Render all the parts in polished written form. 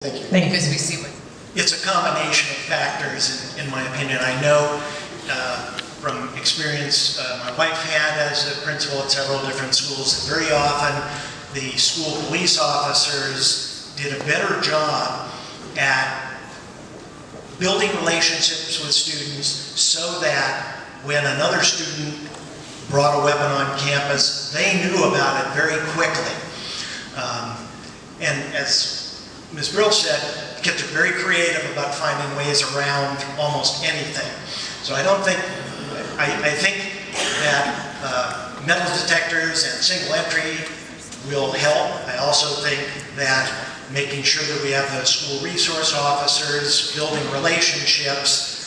Thank you. Because we see what... It's a combination of factors, in my opinion. I know from experience my wife had as a principal at several different schools, that very often the school police officers did a better job at building relationships with students so that when another student brought a weapon on campus, they knew about it very quickly. And as Ms. Brill said, kids are very creative about finding ways around almost anything. So I don't think, I think that metal detectors and single entry will help. I also think that making sure that we have the school resource officers building relationships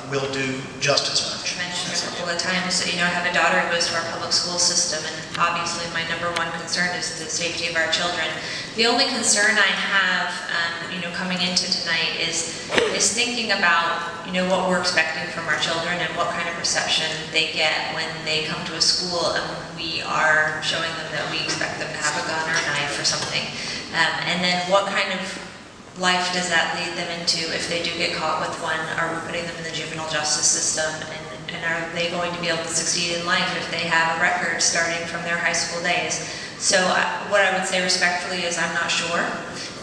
will do just as much. I mentioned a couple of times, I have a daughter who goes to our public school system, and obviously my number one concern is the safety of our children. The only concern I have, coming into tonight is thinking about, what we're expecting from our children and what kind of reception they get when they come to a school and we are showing them that we expect them to have a gun or a knife or something. And then what kind of life does that lead them into if they do get caught with one? Are we putting them in the juvenile justice system? And are they going to be able to succeed in life if they have a record starting from their high school days? So what I would say respectfully is I'm not sure.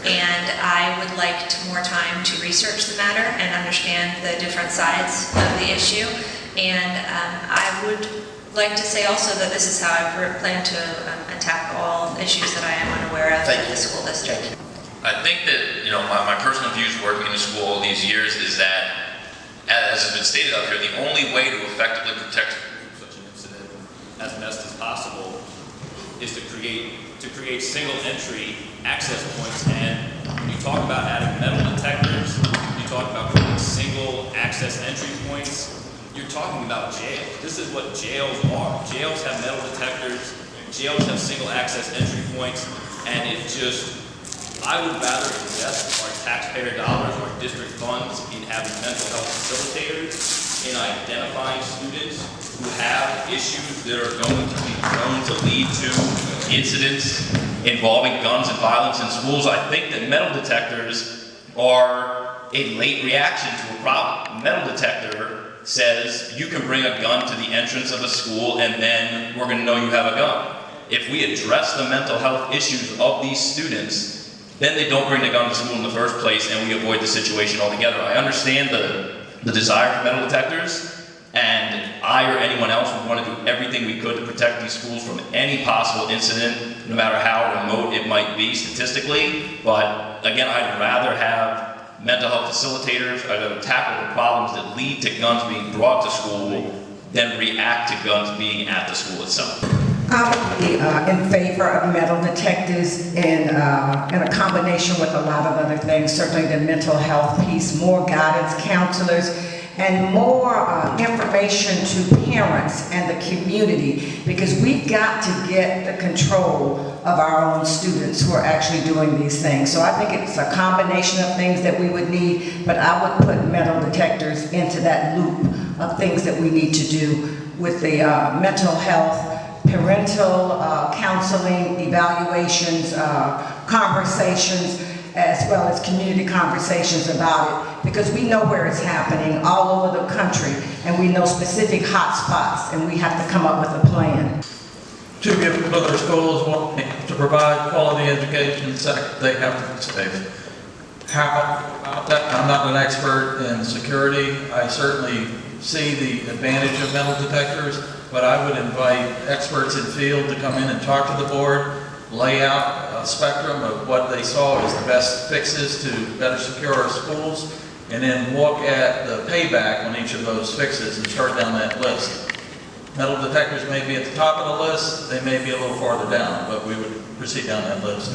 And I would like more time to research the matter and understand the different sides of the issue. And I would like to say also that this is how I plan to attack all issues that I am unaware of in the school district. I think that, my personal views working in the school all these years is that, as has been stated up here, the only way to effectively protect such an incident as best as possible is to create single entry access points. And when you talk about adding metal detectors, you talk about creating single access entry points, you're talking about jail. This is what jails are. Jails have metal detectors, jails have single access entry points, and I would rather invest our taxpayer dollars, our district funds, in having mental health facilitators, in identifying students who have issues that are going to be prone to lead to incidents involving guns and violence in schools. I think that metal detectors are a late reaction to a problem. A metal detector says you can bring a gun to the entrance of a school and then we're going to know you have a gun. If we address the mental health issues of these students, then they don't bring the gun to school in the first place and we avoid the situation altogether. I understand the desire for metal detectors, and I or anyone else would want to do everything we could to protect these schools from any possible incident, no matter how remote it might be statistically. But again, I'd rather have mental health facilitators, I'd rather tackle the problems that lead to guns being brought to school than react to guns being at the school itself. I would be in favor of metal detectors in a combination with a lot of other things, certainly the mental health piece, more guidance counselors, and more information to parents and the community, because we've got to get the control of our own students who are actually doing these things. So I think it's a combination of things that we would need, but I would put metal detectors into that loop of things that we need to do with the mental health, parental counseling, evaluations, conversations, as well as community conversations about it, because we know where it's happening all over the country, and we know specific hot spots, and we have to come up with a plan. To give other schools one to provide quality education, second, they have to be safe. I'm not an expert in security. I certainly see the advantage of metal detectors, but I would invite experts in field to come in and talk to the board, lay out a spectrum of what they saw as the best fixes to better secure our schools, and then look at the payback on each of those fixes and start down that list. Metal detectors may be at the top of the list, they may be a little farther down, but we would proceed down that list.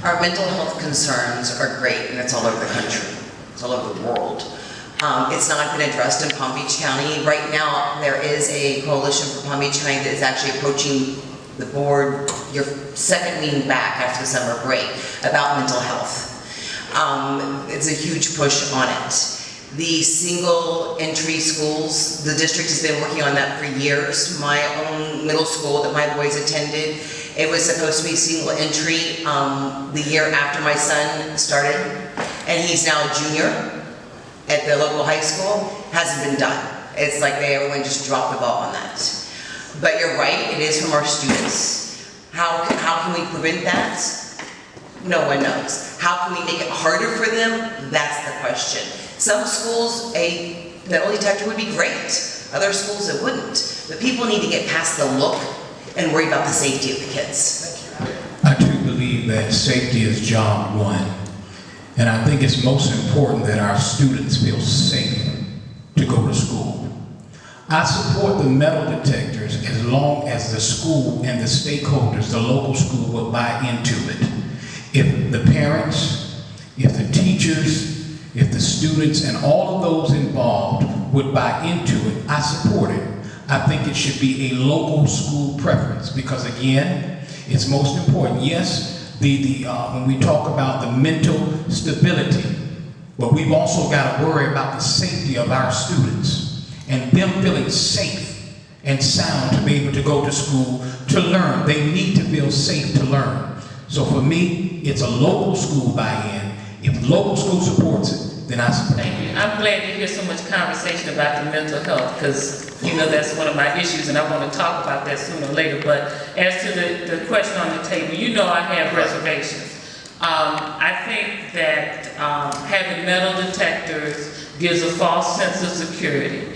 Our mental health concerns are great, and it's all over the country. It's all over the world. It's not been addressed in Palm Beach County. Right now, there is a coalition for Palm Beach County that is actually approaching the board, your second meeting back after the summer break, about mental health. It's a huge push on it. The single entry schools, the district has been working on that for years. My own middle school that my boys attended It was supposed to be single entry the year after my son started, and he's now a junior at the local high school. Hasn't been done. It's like everyone just dropped the ball on that. But you're right, it is from our students. How can we prevent that? No one knows. How can we make it harder for them? That's the question. Some schools, a metal detector would be great. Other schools, it wouldn't. But people need to get past the look and worry about the safety of the kids. I too believe that safety is job one. And I think it's most important that our students feel safe to go to school. I support the metal detectors as long as the school and the stakeholders, the local school, will buy into it. If the parents, if the teachers, if the students, and all of those involved would buy into it, I support it. I think it should be a local school preference because, again, it's most important. Yes, when we talk about the mental stability, but we've also got to worry about the safety of our students and them feeling safe and sound to be able to go to school to learn. They need to feel safe to learn. So for me, it's a local school buy-in. If local school supports it, then I support it. Thank you. I'm glad to hear so much conversation about the mental health because, you know, that's one of my issues and I want to talk about that sooner or later. But as to the question on the table, you know I have reservations. I think that having metal detectors gives a false sense of security.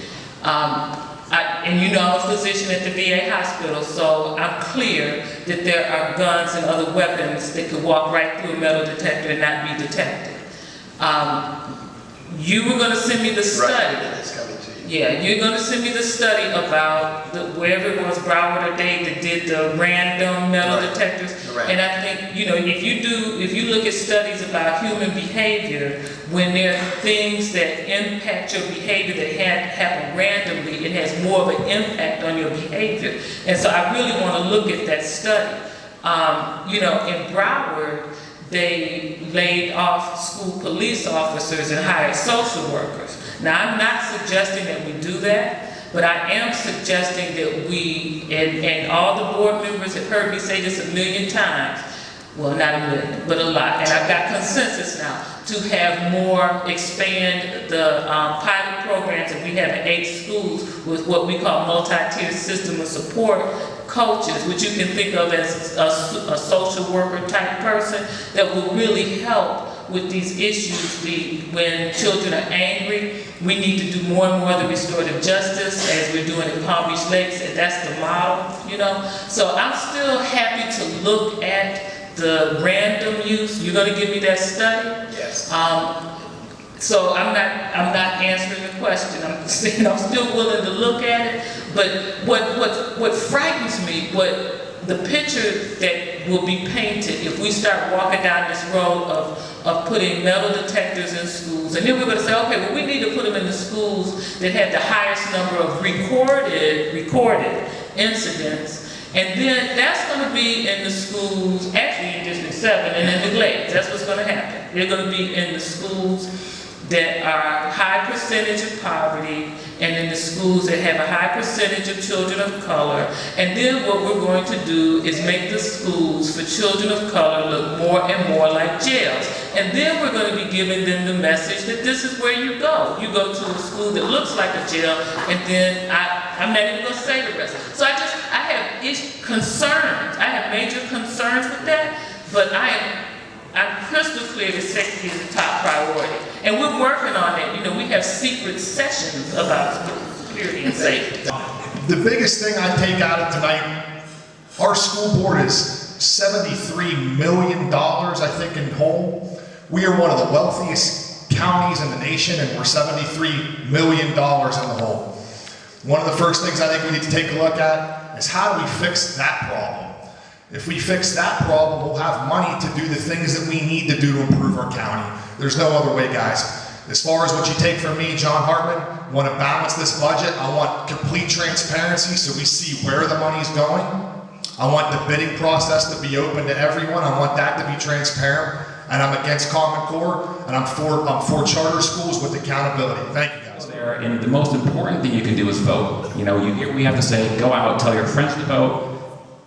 And you know I'm a physician at the VA hospital, so I'm clear that there are guns and other weapons that could walk right through a metal detector and not be detected. You were going to send me the study. Right, it's coming to you. Yeah, you're going to send me the study about wherever it was, Broward or Dade, that did the random metal detectors. Right. And I think, you know, if you look at studies about human behavior, when there are things that impact your behavior that happen randomly, it has more of an impact on your behavior. And so I really want to look at that study. You know, in Broward, they laid off school police officers and hired social workers. Now, I'm not suggesting that we do that, but I am suggesting that we, and all the board members have heard me say this a million times, well, not a million, but a lot, and I've got consensus now, to have more, expand the pilot programs that we have in 8 schools with what we call multi-tiered system of support coaches, which you can think of as a social worker type person that will really help with these issues. When children are angry, we need to do more and more of the restorative justice as we're doing in Palm Beach Lakes, and that's the model, you know. So I'm still happy to look at the random use. You're going to give me that study? Yes. So I'm not answering the question. I'm still willing to look at it. But what frightens me, what the picture that will be painted if we start walking down this road of putting metal detectors in schools, and then we're going to say, okay, well, we need to put them in the schools that have the highest number of recorded incidents. And then that's going to be in the schools, actually in District 7 and in the Glades. That's what's going to happen. They're going to be in the schools that are high percentage of poverty and in the schools that have a high percentage of children of color. And then what we're going to do is make the schools for children of color look more and more like jails. And then we're going to be giving them the message that this is where you go. You go to a school that looks like a jail, and then I'm not even going to say the rest. So I have concerns. I have major concerns with that, but I'm crystal clear that safety is the top priority. And we're working on it. You know, we have secret sessions about security and safety. The biggest thing I take out of tonight, our school board is $73 million, I think, in whole. We are one of the wealthiest counties in the nation, and we're $73 million in the hole. One of the first things I think we need to take a look at is how do we fix that problem? If we fix that problem, we'll have money to do the things that we need to do to improve our county. There's no other way, guys. As far as what you take from me, John Hartman, want to balance this budget. I want complete transparency so we see where the money's going. I want the bidding process to be open to everyone. I want that to be transparent. And I'm against Common Core, and I'm for charter schools with accountability. Thank you, guys. And the most important thing you can do is vote. You know, we have to say, go out, tell your friends to vote.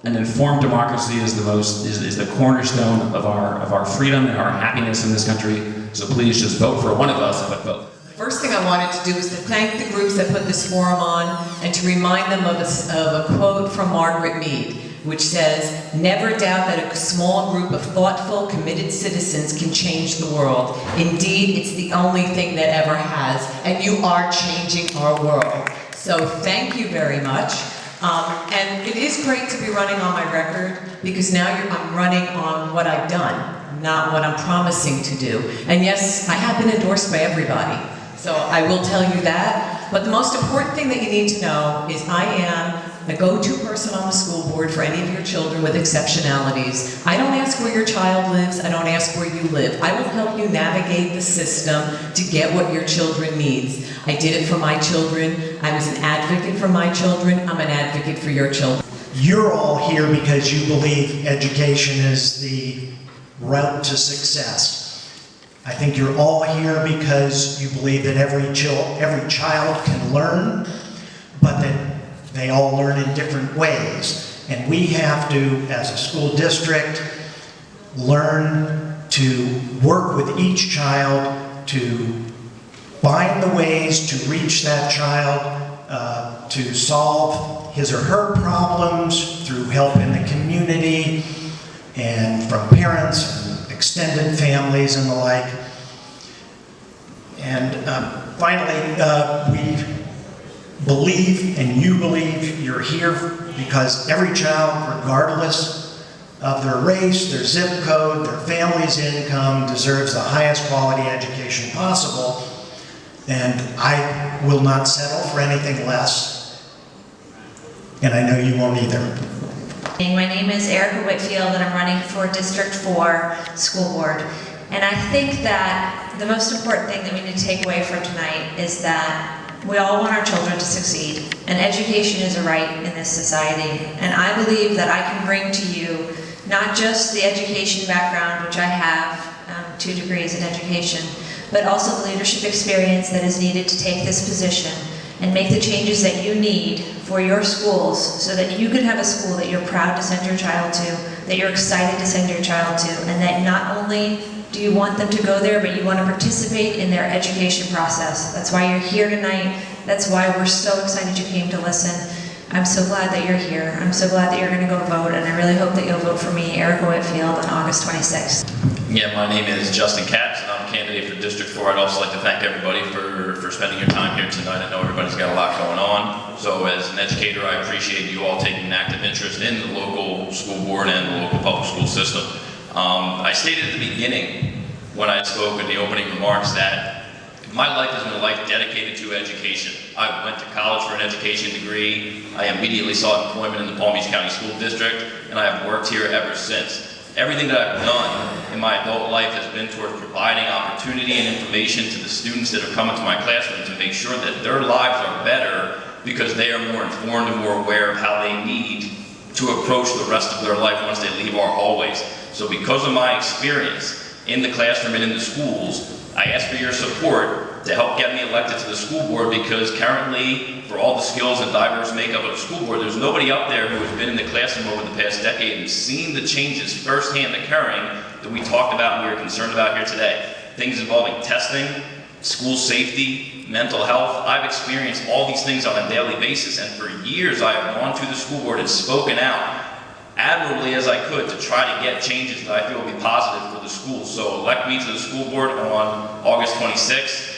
an informed democracy is the cornerstone of our freedom and our happiness in this country. So please just vote for one of us, but vote. First thing I wanted to do is to thank the groups that put this forum on and to remind them of a quote from Margaret Mead, which says, "Never doubt that a small group of thoughtful, committed citizens can change the world. Indeed, it's the only thing that ever has, and you are changing our world." So thank you very much. And it is great to be running on my record, because now I'm running on what I've done, not what I'm promising to do. And yes, I have been endorsed by everybody, so I will tell you that. But the most important thing that you need to know is I am the go-to person on the school board for any of your children with exceptionalities. I don't ask where your child lives, I don't ask where you live. I will help you navigate the system to get what your children needs. I did it for my children, I was an advocate for my children, I'm an advocate for your children. You're all here because you believe education is the route to success. I think you're all here because you believe that every child can learn, but that they all learn in different ways. And we have to, as a school district, learn to work with each child to find the ways to reach that child, to solve his or her problems through help in the community and from parents and extended families and the like. And finally, we believe, and you believe, you're here because every child, regardless of their race, their zip code, their family's income, deserves the highest quality education possible. And I will not settle for anything less. And I know you won't either. My name is Erica Whitfield, and I'm running for District 4 School Board. And I think that the most important thing that we need to take away from tonight is that we all want our children to succeed, and education is a right in this society. And I believe that I can bring to you not just the education background, which I have, 2 degrees in education, but also the leadership experience that is needed to take this position and make the changes that you need for your schools so that you can have a school that you're proud to send your child to, that you're excited to send your child to, and that not only do you want them to go there, but you want to participate in their education process. That's why you're here tonight. That's why we're so excited you came to listen. I'm so glad that you're here. I'm so glad that you're going to go vote, and I really hope that you'll vote for me, Erica Whitfield, on August 26th. Yeah, my name is Justin Katz, and I'm a candidate for District 4. I'd also like to thank everybody for spending your time here tonight. I know everybody's got a lot going on. So as an educator, I appreciate you all taking an active interest in the local school board and the local public school system. I stated at the beginning, when I spoke in the opening remarks, that my life has been a life dedicated to education. I went to college for an education degree. I immediately sought employment in the Palm Beach County School District, and I have worked here ever since. Everything that I've done in my adult life has been towards providing opportunity and information to the students that have come into my classroom to make sure that their lives are better because they are more informed and more aware of how they need to approach the rest of their life once they leave our hallways. So because of my experience in the classroom and in the schools, I ask for your support to help get me elected to the school board, because currently, for all the skills and diverse makeup of the school board, there's nobody up there who has been in the classroom over the past decade and seen the changes firsthand occurring that we talked about and we are concerned about here today. Things involving testing, school safety, mental health. I've experienced all these things on a daily basis, and for years I have gone to the school board and spoken out admirably as I could to try to get changes that I feel will be positive for the schools. So elect me to the school board on August 26th.